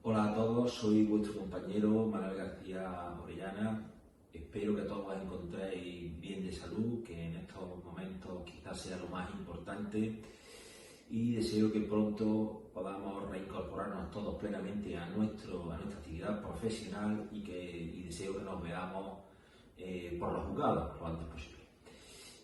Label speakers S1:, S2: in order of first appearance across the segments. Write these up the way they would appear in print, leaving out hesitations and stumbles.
S1: Hola a todos, soy vuestro compañero Manuel García Orellana. Espero que todos os encontréis bien de salud, que en estos momentos quizás sea lo más importante, y deseo que pronto podamos reincorporarnos todos plenamente a nuestra actividad profesional y deseo que nos veamos por los juzgados lo antes posible.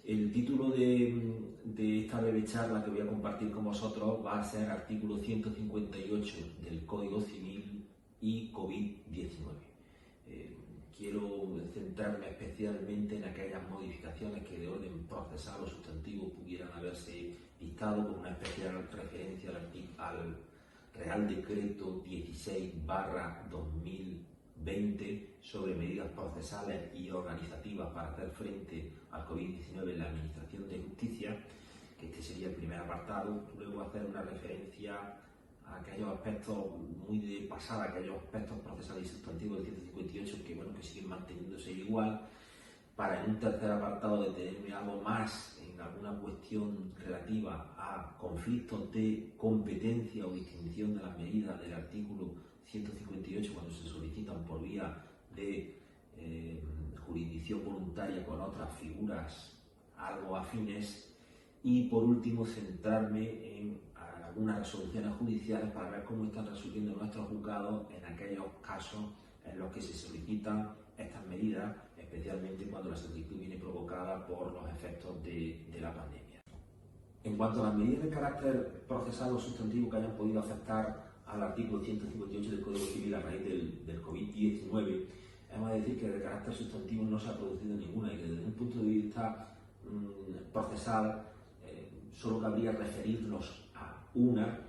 S1: El título de esta breve charla que voy a compartir con vosotros va a ser artículo 158 del Código Civil y COVID-19. Quiero centrarme especialmente en aquellas modificaciones que de orden procesal o sustantivo pudieran haberse dictado con una especial referencia al Real Decreto 16/2020 sobre medidas procesales y organizativas para hacer frente al COVID-19 en la Administración de Justicia, que este sería el primer apartado. Luego hacer una referencia a aquellos aspectos muy de pasada, aquellos aspectos procesales y sustantivos del 158 que siguen manteniéndose igual, para en un tercer apartado detenerme algo más en alguna cuestión relativa a conflictos de competencia o distinción de las medidas del artículo 158 cuando se solicitan por vía de jurisdicción voluntaria con otras figuras algo afines, y por último centrarme en algunas resoluciones judiciales para ver cómo están resolviendo nuestros juzgados en aquellos casos en los que se solicitan estas medidas, especialmente cuando la solicitud viene provocada por los efectos de la pandemia. En cuanto a las medidas de carácter procesal o sustantivo que hayan podido afectar al artículo 158 del Código Civil a raíz del COVID-19, hemos de decir que de carácter sustantivo no se ha producido ninguna, y que desde un punto de vista procesal solo cabría referirnos a una,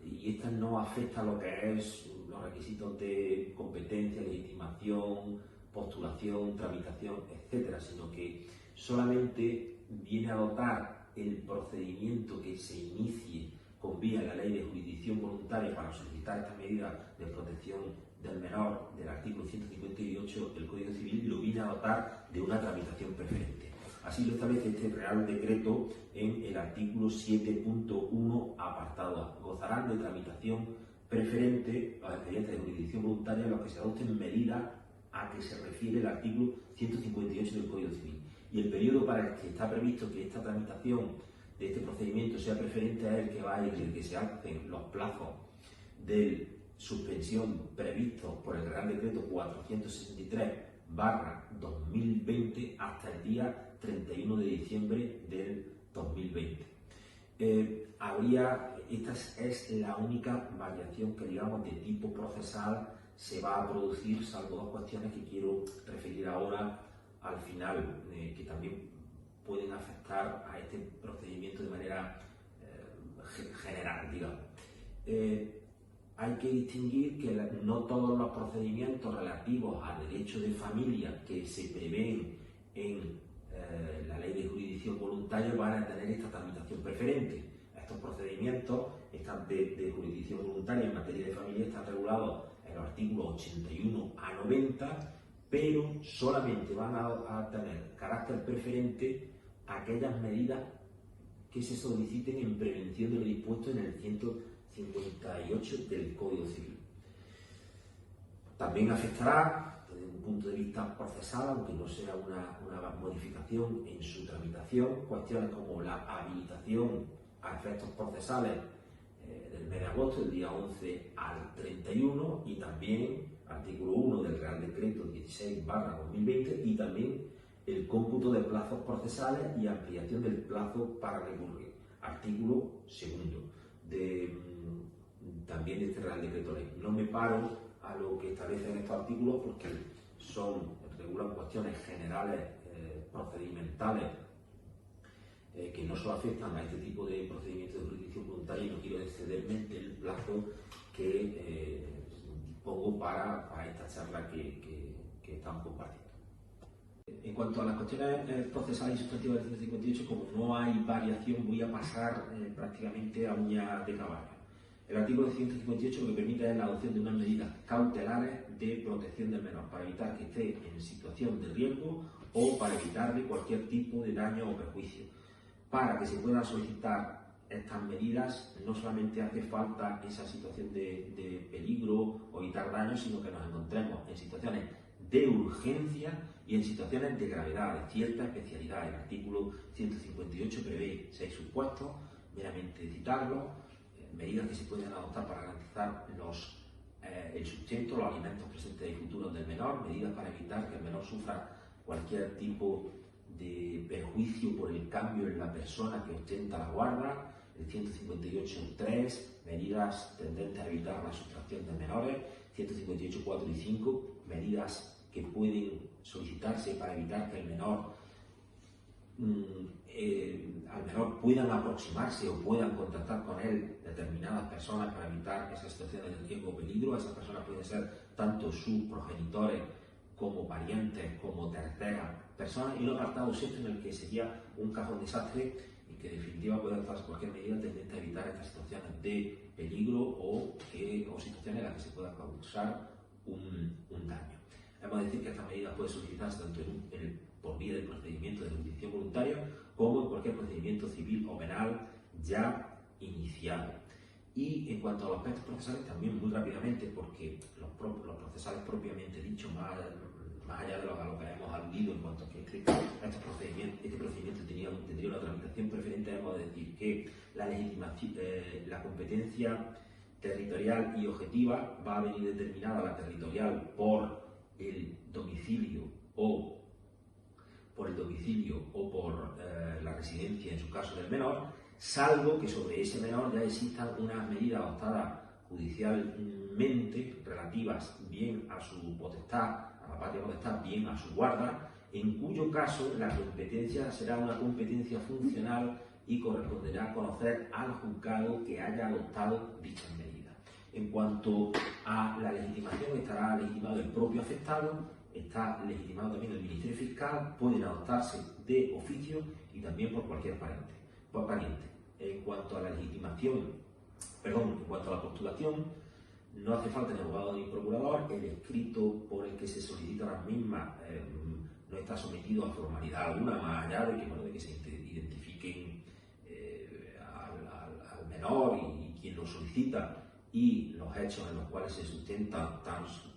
S1: y esta no afecta a lo que es los requisitos de competencia, legitimación, postulación, tramitación, etcétera, sino que solamente viene a dotar el procedimiento que se inicie con vía de la Ley de Jurisdicción Voluntaria para solicitar esta medida de protección del menor del artículo 158 del Código Civil, lo viene a dotar de una tramitación preferente. Así lo establece este Real Decreto en el artículo 7.1 apartado A. Gozarán de tramitación preferente los expedientes de jurisdicción voluntaria en los que se adopten medidas a que se refiere el artículo 158 del Código Civil. Y el periodo para el que está previsto que esta tramitación de este procedimiento sea preferente es el que va a ir desde que se hacen los plazos de suspensión previstos por el Real Decreto 463/2020 hasta el día 31 de diciembre del 2020. Esta es la única variación que, digamos, de tipo procesal se va a producir, salvo dos cuestiones que quiero referir ahora al final, que también pueden afectar a este procedimiento de manera general, digamos. Hay que distinguir que no todos los procedimientos relativos a derecho de familia que se prevén en la Ley de Jurisdicción Voluntaria van a tener esta tramitación preferente. Estos procedimientos de jurisdicción voluntaria en materia de familia están regulados en los artículos 81 a 90, pero solamente van a tener carácter preferente aquellas medidas que se soliciten en prevención de lo dispuesto en el 158 del Código Civil. También afectará, desde un punto de vista procesal, aunque no sea una modificación en su tramitación, cuestiones como la habilitación a efectos procesales del mes de agosto, del día 11 al 31, y también artículo 1 del Real Decreto 16/2020, y también el cómputo de plazos procesales y ampliación del plazo para recurrir. Artículo 2 también de este Real Decreto Ley. No me paro a lo que establecen estos artículos porque regulan cuestiones generales procedimentales que no solo afectan a este tipo de procedimientos de jurisdicción voluntaria, y no quiero excederme del plazo que pongo para esta charla que estamos compartiendo. En cuanto a las cuestiones procesales y sustantivas del 158, como no hay variación, voy a pasar prácticamente a uña de caballo. El artículo 158 lo que permite es la adopción de unas medidas cautelares de protección del menor para evitar que esté en situación de riesgo o para evitarle cualquier tipo de daño o perjuicio, para que se puedan solicitar estas medidas no solamente hace falta esa situación de peligro o evitar daños, sino que nos encontremos en situaciones de urgencia y en situaciones de gravedad, de cierta especialidad. El artículo 158 prevé 6 supuestos, meramente citarlos, medidas que se pueden adoptar para garantizar el sustento, los alimentos presentes y futuros del menor, medidas para evitar que el menor sufra cualquier tipo de perjuicio por el cambio en la persona que ostenta la guarda, el 158.3, medidas tendentes a evitar la sustracción de menores, 158.4 y 5, medidas que pueden solicitarse para evitar que al menor puedan aproximarse o puedan contactar con él determinadas personas para evitar esas situaciones de riesgo o peligro. Esas personas pueden ser tanto sus progenitores como parientes, como terceras personas, y un apartado sexto en el que sería un cajón desastre y que en definitiva puede adoptarse cualquier medida tendente a evitar estas situaciones de peligro o situaciones en las que se pueda causar un daño. Hemos de decir que estas medidas pueden solicitarse tanto por vía del procedimiento de jurisdicción voluntaria como en cualquier procedimiento civil o penal ya iniciado. Y en cuanto a los aspectos procesales, también muy rápidamente, porque los procesales propiamente dichos, más allá de lo que hemos aludido en cuanto a que este procedimiento tendría una tramitación preferente, hemos de decir que la competencia territorial y objetiva va a venir determinada, la territorial, por el domicilio o por la residencia, en su caso del menor, salvo que sobre ese menor ya existan unas medidas adoptadas judicialmente relativas bien a su potestad, a la patria potestad, bien a su guarda, en cuyo caso la competencia será una competencia funcional y corresponderá conocer al juzgado que haya adoptado dichas medidas. En cuanto a la legitimación, estará legitimado el propio afectado, está legitimado también el Ministerio Fiscal, pueden adoptarse de oficio y también por cualquier pariente. En cuanto a la postulación, no hace falta ni abogado ni procurador, el escrito por el que se solicita las mismas no está sometido a formalidad alguna, más allá de que se identifiquen al menor y quien lo solicita y los hechos en los cuales se sustenta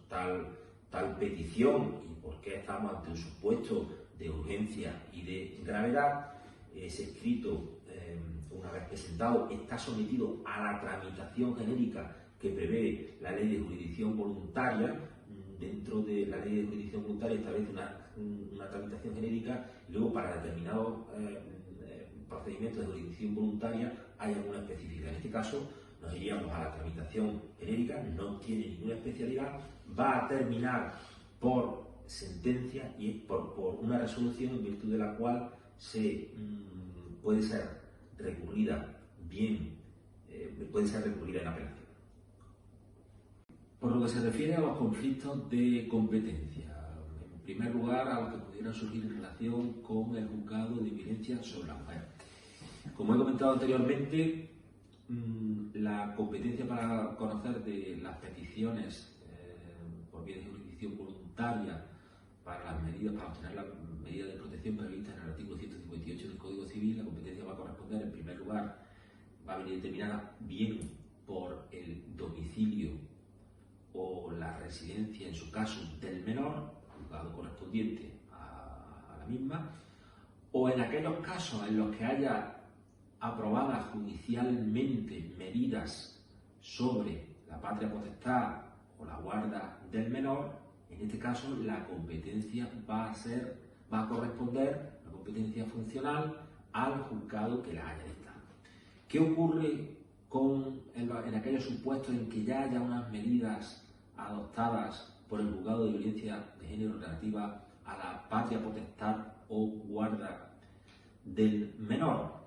S1: tal petición y por qué estamos ante un supuesto de urgencia y de gravedad. Ese escrito, una vez presentado, está sometido a la tramitación genérica que prevé la Ley de Jurisdicción Voluntaria. Dentro de la Ley de Jurisdicción Voluntaria establece una tramitación genérica y luego para determinados procedimientos de jurisdicción voluntaria hay alguna específica. En este caso nos iríamos a la tramitación genérica, no tiene ninguna especialidad, va a terminar por sentencia y por una resolución en virtud de la cual puede ser recurrida en apelación. Por lo que se refiere a los conflictos de competencia, en primer lugar a los que pudieran surgir en relación con el juzgado de violencia sobre la mujer. Como he comentado anteriormente, la competencia para conocer de las peticiones por vía de jurisdicción voluntaria para obtener las medidas de protección previstas en el artículo 158 del Código Civil, la competencia va a corresponder, en primer lugar, va a venir determinada bien por el domicilio o la residencia, en su caso, del menor, juzgado correspondiente a la misma, o en aquellos casos en los que haya aprobadas judicialmente medidas sobre la patria potestad o la guarda del menor, en este caso la competencia va a corresponder, la competencia funcional, al juzgado que la haya dictado. ¿Qué ocurre en aquellos supuestos en que ya haya unas medidas adoptadas por el juzgado de violencia de género relativa a la patria potestad o guarda del menor?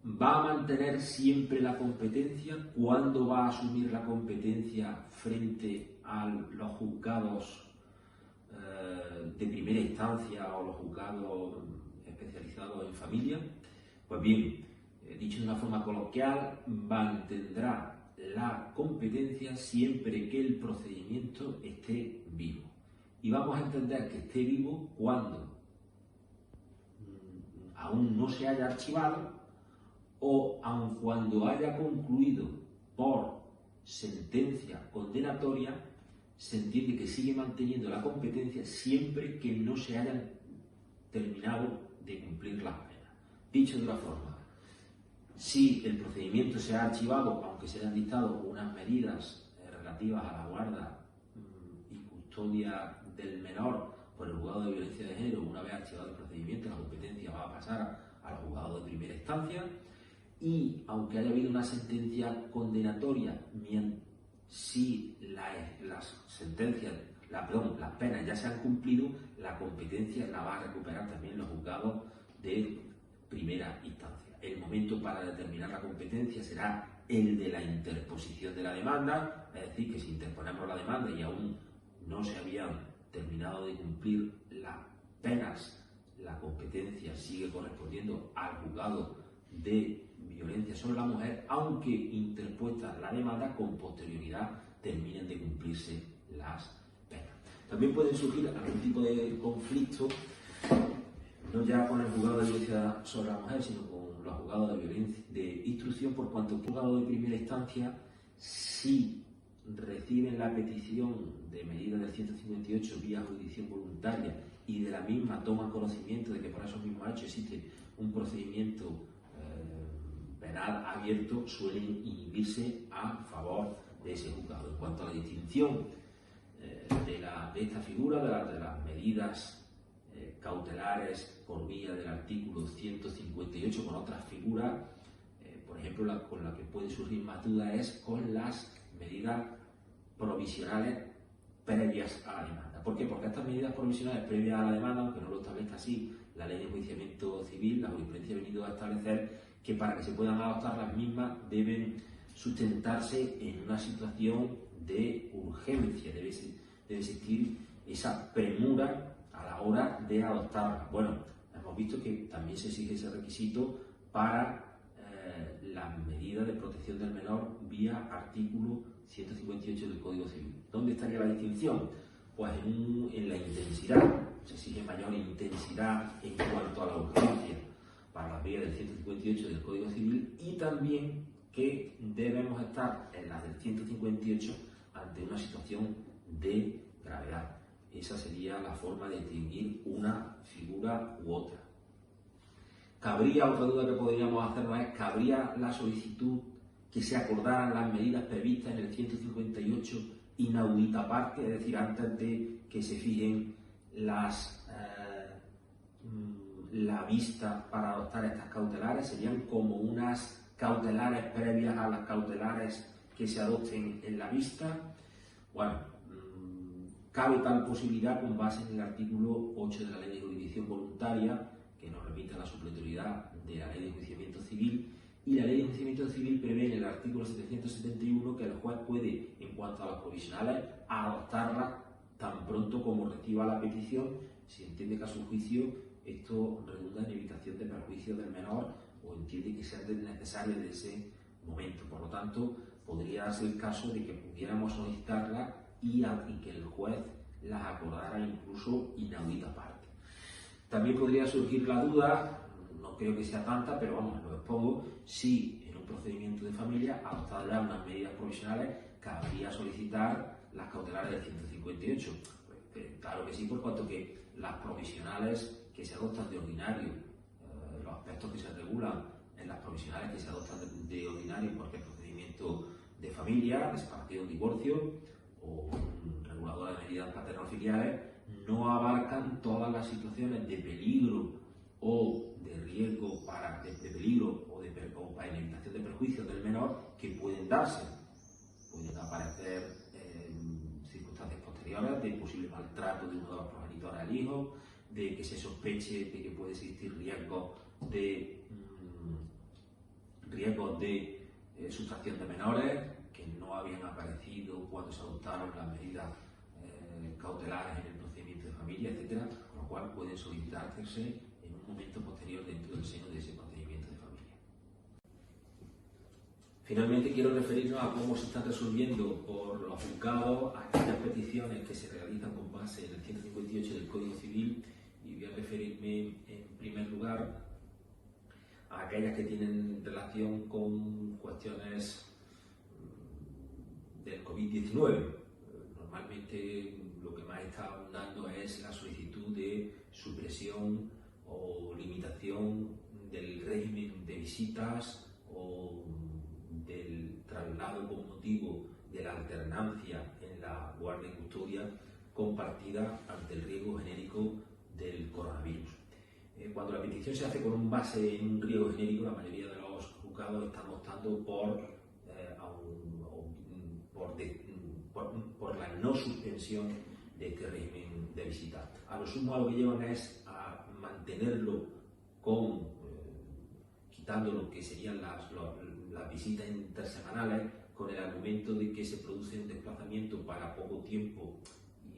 S1: ¿Va a mantener siempre la competencia? ¿Cuándo va a asumir la competencia frente a los juzgados de primera instancia o los juzgados especializados en familia? Pues bien, dicho de una forma coloquial, mantendrá la competencia siempre que el procedimiento esté vivo. Y vamos a entender que esté vivo cuando aún no se haya archivado o aun cuando haya concluido por sentencia condenatoria, se entiende que sigue manteniendo la competencia siempre que no se hayan terminado de cumplir las penas. Dicho de otra forma, si el procedimiento se ha archivado, aunque se hayan dictado unas medidas relativas a la guarda y custodia del menor por el juzgado de violencia de género, una vez archivado el procedimiento, la competencia va a pasar al juzgado de primera instancia, y aunque haya habido una sentencia condenatoria, si las sentencias, las penas ya se han cumplido, la competencia la va a recuperar también los juzgados de primera instancia. El momento para determinar la competencia será el de la interposición de la demanda, es decir, que si interponemos la demanda y aún no se habían terminado de cumplir las penas, la competencia sigue correspondiendo al juzgado de violencia sobre la mujer, aunque interpuesta la demanda, con posterioridad terminen de cumplirse las penas. También pueden surgir algún tipo de conflicto, no ya con el juzgado de violencia sobre la mujer, sino con los juzgados de violencia de instrucción, por cuanto el juzgado de primera instancia, si reciben la petición de medida del 158 vía jurisdicción voluntaria y de la misma toman conocimiento de que por esos mismos hechos existe un procedimiento penal abierto, suelen inhibirse a favor de ese juzgado. En cuanto a la distinción de esta figura, de las medidas cautelares por vía del artículo 158 con otras figuras, por ejemplo, con la que puede surgir más duda es con las medidas provisionales previas a la demanda. ¿Por qué? Porque estas medidas provisionales previas a la demanda, aunque no lo establezca así la ley de enjuiciamiento civil, la jurisprudencia ha venido a establecer que para que se puedan adoptar las mismas deben sustentarse en una situación de urgencia, debe existir esa premura a la hora de adoptarlas. Bueno, hemos visto que también se exige ese requisito para las medidas de protección del menor vía artículo 158 del Código Civil. ¿Dónde estaría la distinción? Pues en la intensidad. Se exige mayor intensidad en cuanto a la urgencia para las vías del 158 del Código Civil, y también que debemos estar en las del 158 ante una situación de gravedad. Esa sería la forma de distinguir una figura u otra. Cabría, otra duda que podríamos hacernos es, ¿cabría la solicitud que se acordaran las medidas previstas en el 158 inaudita parte? Es decir, antes de que se fijen la vista para adoptar estas cautelares, serían como unas cautelares previas a las cautelares que se adopten en la vista. Bueno, cabe tal posibilidad con base en el artículo 8 de la Ley de Jurisdicción Voluntaria, que nos remite a la supletoriedad de la Ley de Enjuiciamiento Civil, y la Ley de Enjuiciamiento Civil prevé en el artículo 771 que el juez puede, en cuanto a las provisionales, adoptarlas tan pronto como reciba la petición, si entiende que a su juicio esto redunda en evitación de perjuicio del menor o entiende que sea necesario en ese momento. Por lo tanto, podría ser el caso de que pudiéramos solicitarlas y que el juez las acordara incluso inaudita parte. También podría surgir la duda, no creo que sea tanta, pero vamos, lo expongo, si en un procedimiento de familia, adoptadas ya unas medidas provisionales, cabría solicitar las cautelares del 158. Pues, claro que sí, por cuanto que las provisionales que se adoptan de ordinario, los aspectos que se regulan en las provisionales que se adoptan de ordinario en cualquier procedimiento de familia, de separación o divorcio, o reguladora de medidas paterno-filiales, no abarcan todas las situaciones de peligro o de riesgo de peligro o para evitación de perjuicios del menor que pueden darse. Pueden aparecer circunstancias posteriores de posible maltrato de uno de los progenitores al hijo, de que se sospeche de que puede existir riesgos de sustracción de menores que no habían aparecido cuando se adoptaron las medidas cautelares en el procedimiento de familia, etc., con lo cual pueden solicitarse en un momento posterior dentro del seno de ese procedimiento de familia. Finalmente, quiero referirnos a cómo se están resolviendo por los juzgados aquellas peticiones que se realizan con base en el 158 del Código Civil, y voy a referirme en primer lugar a aquellas que tienen relación con cuestiones del COVID-19. Normalmente lo que más está abundando es la solicitud de supresión o limitación del régimen de visitas o del traslado con motivo de la alternancia en la guardia y custodia compartida ante el riesgo genérico del coronavirus. Cuando la petición se hace con un base en un riesgo genérico, la mayoría de los juzgados están optando por la no suspensión de este régimen de visita. A lo sumo a lo que llevan es a mantenerlo quitando lo que serían las visitas intersemanales, con el argumento de que se produce un desplazamiento para poco tiempo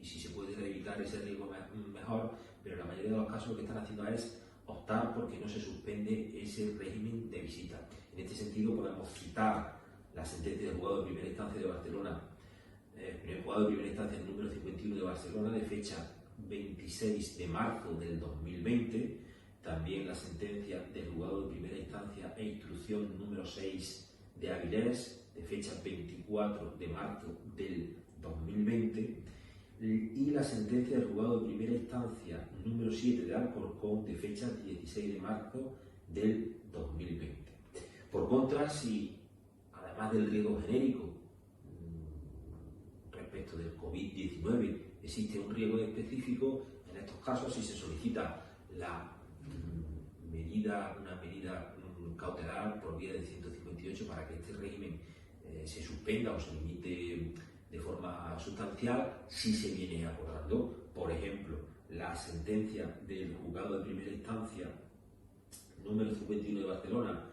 S1: y si se puede evitar ese riesgo mejor, pero en la mayoría de los casos lo que están haciendo es optar porque no se suspende ese régimen de visita. En este sentido podemos citar la sentencia del juzgado de primera instancia de Barcelona, el juzgado de primera instancia número 51 de Barcelona, de fecha 26 de marzo del 2020, también la sentencia del juzgado de primera instancia e instrucción número 6 de Avilés, de fecha 24 de marzo del 2020, y la sentencia del juzgado de primera instancia número 7 de Alcorcón, de fecha 16 de marzo del 2020. Por contra, si además del riesgo genérico respecto del COVID-19 existe un riesgo específico, en estos casos si se solicita una medida cautelar por vía del 158 para que este régimen se suspenda o se limite de forma sustancial, si se viene acordando. Por ejemplo, la sentencia del juzgado de primera instancia número 51 de Barcelona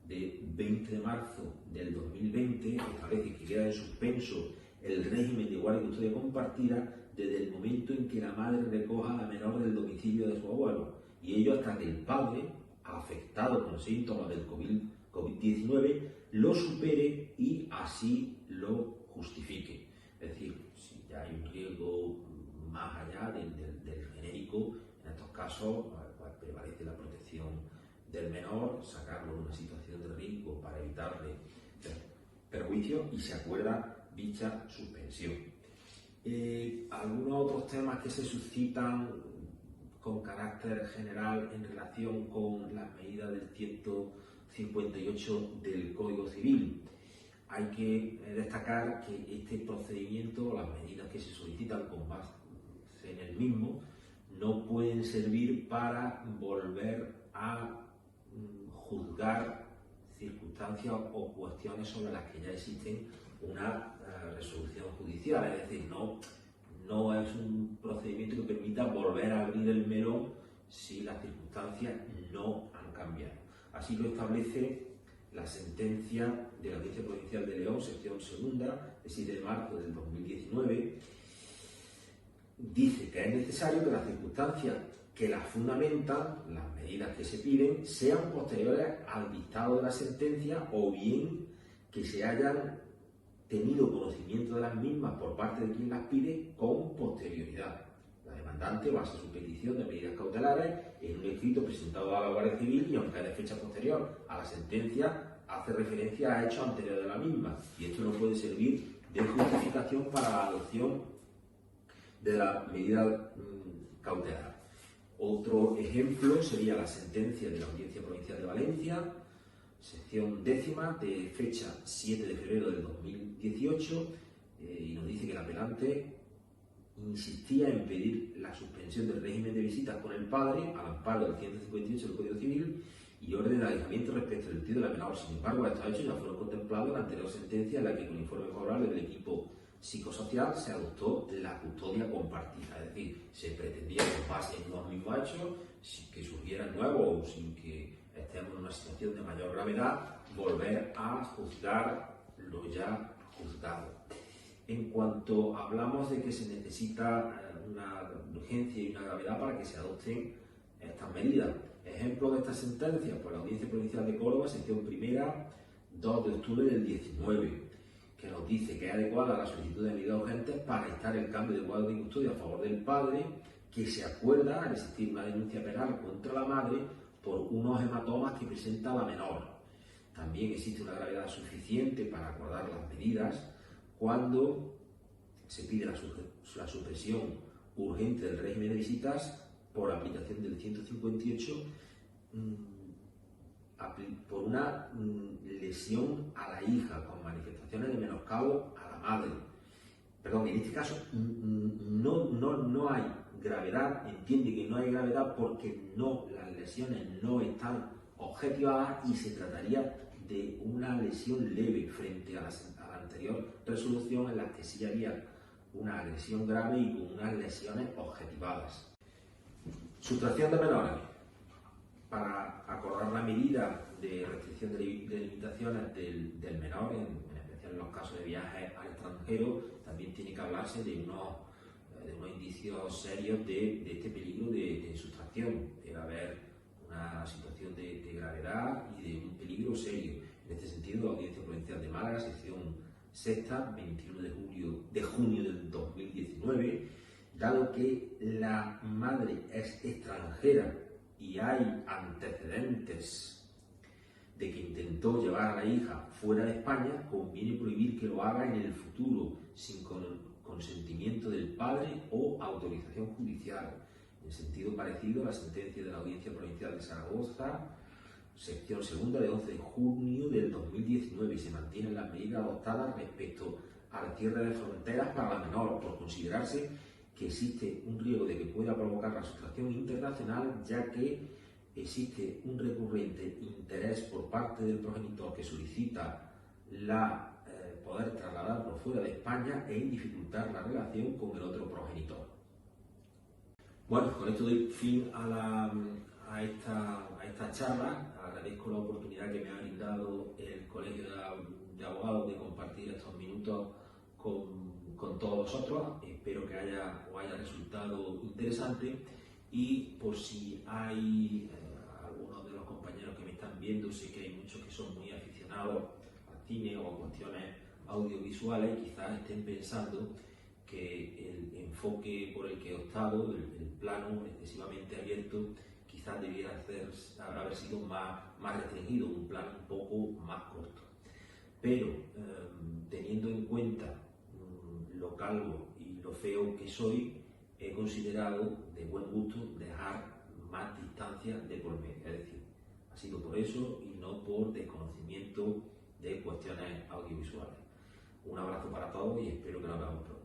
S1: de 20 de marzo del 2020 establece que queda en suspenso el régimen de guardia y custodia compartida desde el momento en que la madre recoja a la menor del domicilio de su abuelo, y ello hasta que el padre, afectado con síntomas del COVID-19, lo supere y así lo justifique. Es decir, si ya hay un riesgo más allá del genérico, en estos casos pues prevalece la protección del menor, sacarlo de una situación de riesgo para evitarle perjuicio, y se acuerda dicha suspensión. Algunos otros temas que se suscitan con carácter general en relación con las medidas del 158 del Código Civil. Hay que destacar que este procedimiento, las medidas que se solicitan con base en el mismo, no pueden servir para volver a juzgar circunstancias o cuestiones sobre las que ya existen una resolución judicial. Es decir, no es un procedimiento que permita volver a abrir el melón si las circunstancias no han cambiado. Así lo establece la sentencia de la Audiencia Provincial de León, sección segunda, de 7 de marzo del 2019. Dice que es necesario que las circunstancias que las fundamentan, las medidas que se piden, sean posteriores al dictado de la sentencia, o bien que se hayan tenido conocimiento de las mismas por parte de quien las pide con posterioridad. La demandante basa su petición de medidas cautelares en un escrito presentado a la Guardia Civil y, aunque es de fecha posterior a la sentencia, hace referencia a hechos anteriores de la misma, y esto no puede servir de justificación para la adopción de la medida cautelar. Otro ejemplo sería la sentencia de la Audiencia Provincial de Valencia, sección décima, de fecha 7 de febrero del 2018, y nos dice que el apelante insistía en pedir la suspensión del régimen de visitas con el padre al amparo del 158 del Código Civil y orden de alejamiento respecto del tío de la menor. Sin embargo, estos hechos ya fueron contemplados en la anterior sentencia, en la que, con informe favorable del equipo psicosocial, se adoptó la custodia compartida. Es decir, se pretendía, con base en los mismos hechos, sin que surgieran nuevos o sin que estemos en una situación de mayor gravedad, volver a juzgar lo ya juzgado. En cuanto hablamos de que se necesita una urgencia y una gravedad para que se adopten estas medidas, ejemplo de esta sentencia, por la Audiencia Provincial de Córdoba, sección primera, 2 de octubre del 19, que nos dice que es adecuada la solicitud de medidas urgentes para instar el cambio de guardia y custodia a favor del padre, que se acuerda al existir una denuncia penal contra la madre por unos hematomas que presenta la menor. También existe una gravedad suficiente para acordar las medidas cuando se pide la supresión urgente del régimen de visitas por aplicación del 158 por una lesión a la hija con manifestaciones de menoscabo a la madre. Perdón, en este caso no hay gravedad, entiende que no hay gravedad porque las lesiones no están objetivadas y se trataría de una lesión leve frente a la anterior resolución en la que sí había una agresión grave y con unas lesiones objetivadas. Sustracción de menores. Para acordar la medida de restricción de limitaciones del menor, en especial en los casos de viajes al extranjero, también tiene que hablarse de unos indicios serios de este peligro de sustracción. Debe haber una situación de gravedad y de un peligro serio. En este sentido, la Audiencia Provincial de Málaga, sección sexta, 21 de junio del 2019, dado que la madre es extranjera y hay antecedentes de que intentó llevar a la hija fuera de España, conviene prohibir que lo haga en el futuro sin consentimiento del padre o autorización judicial. En sentido parecido a la sentencia de la Audiencia Provincial de Zaragoza, sección segunda de 11 de junio del 2019, y se mantienen las medidas adoptadas respecto al cierre de fronteras para la menor, por considerarse que existe un riesgo de que pueda provocar la sustracción internacional, ya que existe un recurrente interés por parte del progenitor que solicita poder trasladarlo fuera de España e dificultar la relación con el otro progenitor. Bueno, con esto doy fin a esta charla. Agradezco la oportunidad que me ha brindado el Colegio de Abogados de compartir estos minutos con todos vosotros. Espero que os haya resultado interesante, y por si hay algunos de los compañeros que me están viendo, sé que hay muchos que son muy aficionados al cine o a cuestiones audiovisuales, quizás estén pensando que el enfoque por el que he optado, el plano excesivamente abierto, quizás debiera haber sido más restringido, un plano un poco más corto. Pero teniendo en cuenta lo calvo y lo feo que soy, he considerado de buen gusto dejar más distancia de por medio. Es decir, ha sido por eso y no por desconocimiento de cuestiones audiovisuales. Un abrazo para todos y espero que nos veamos pronto.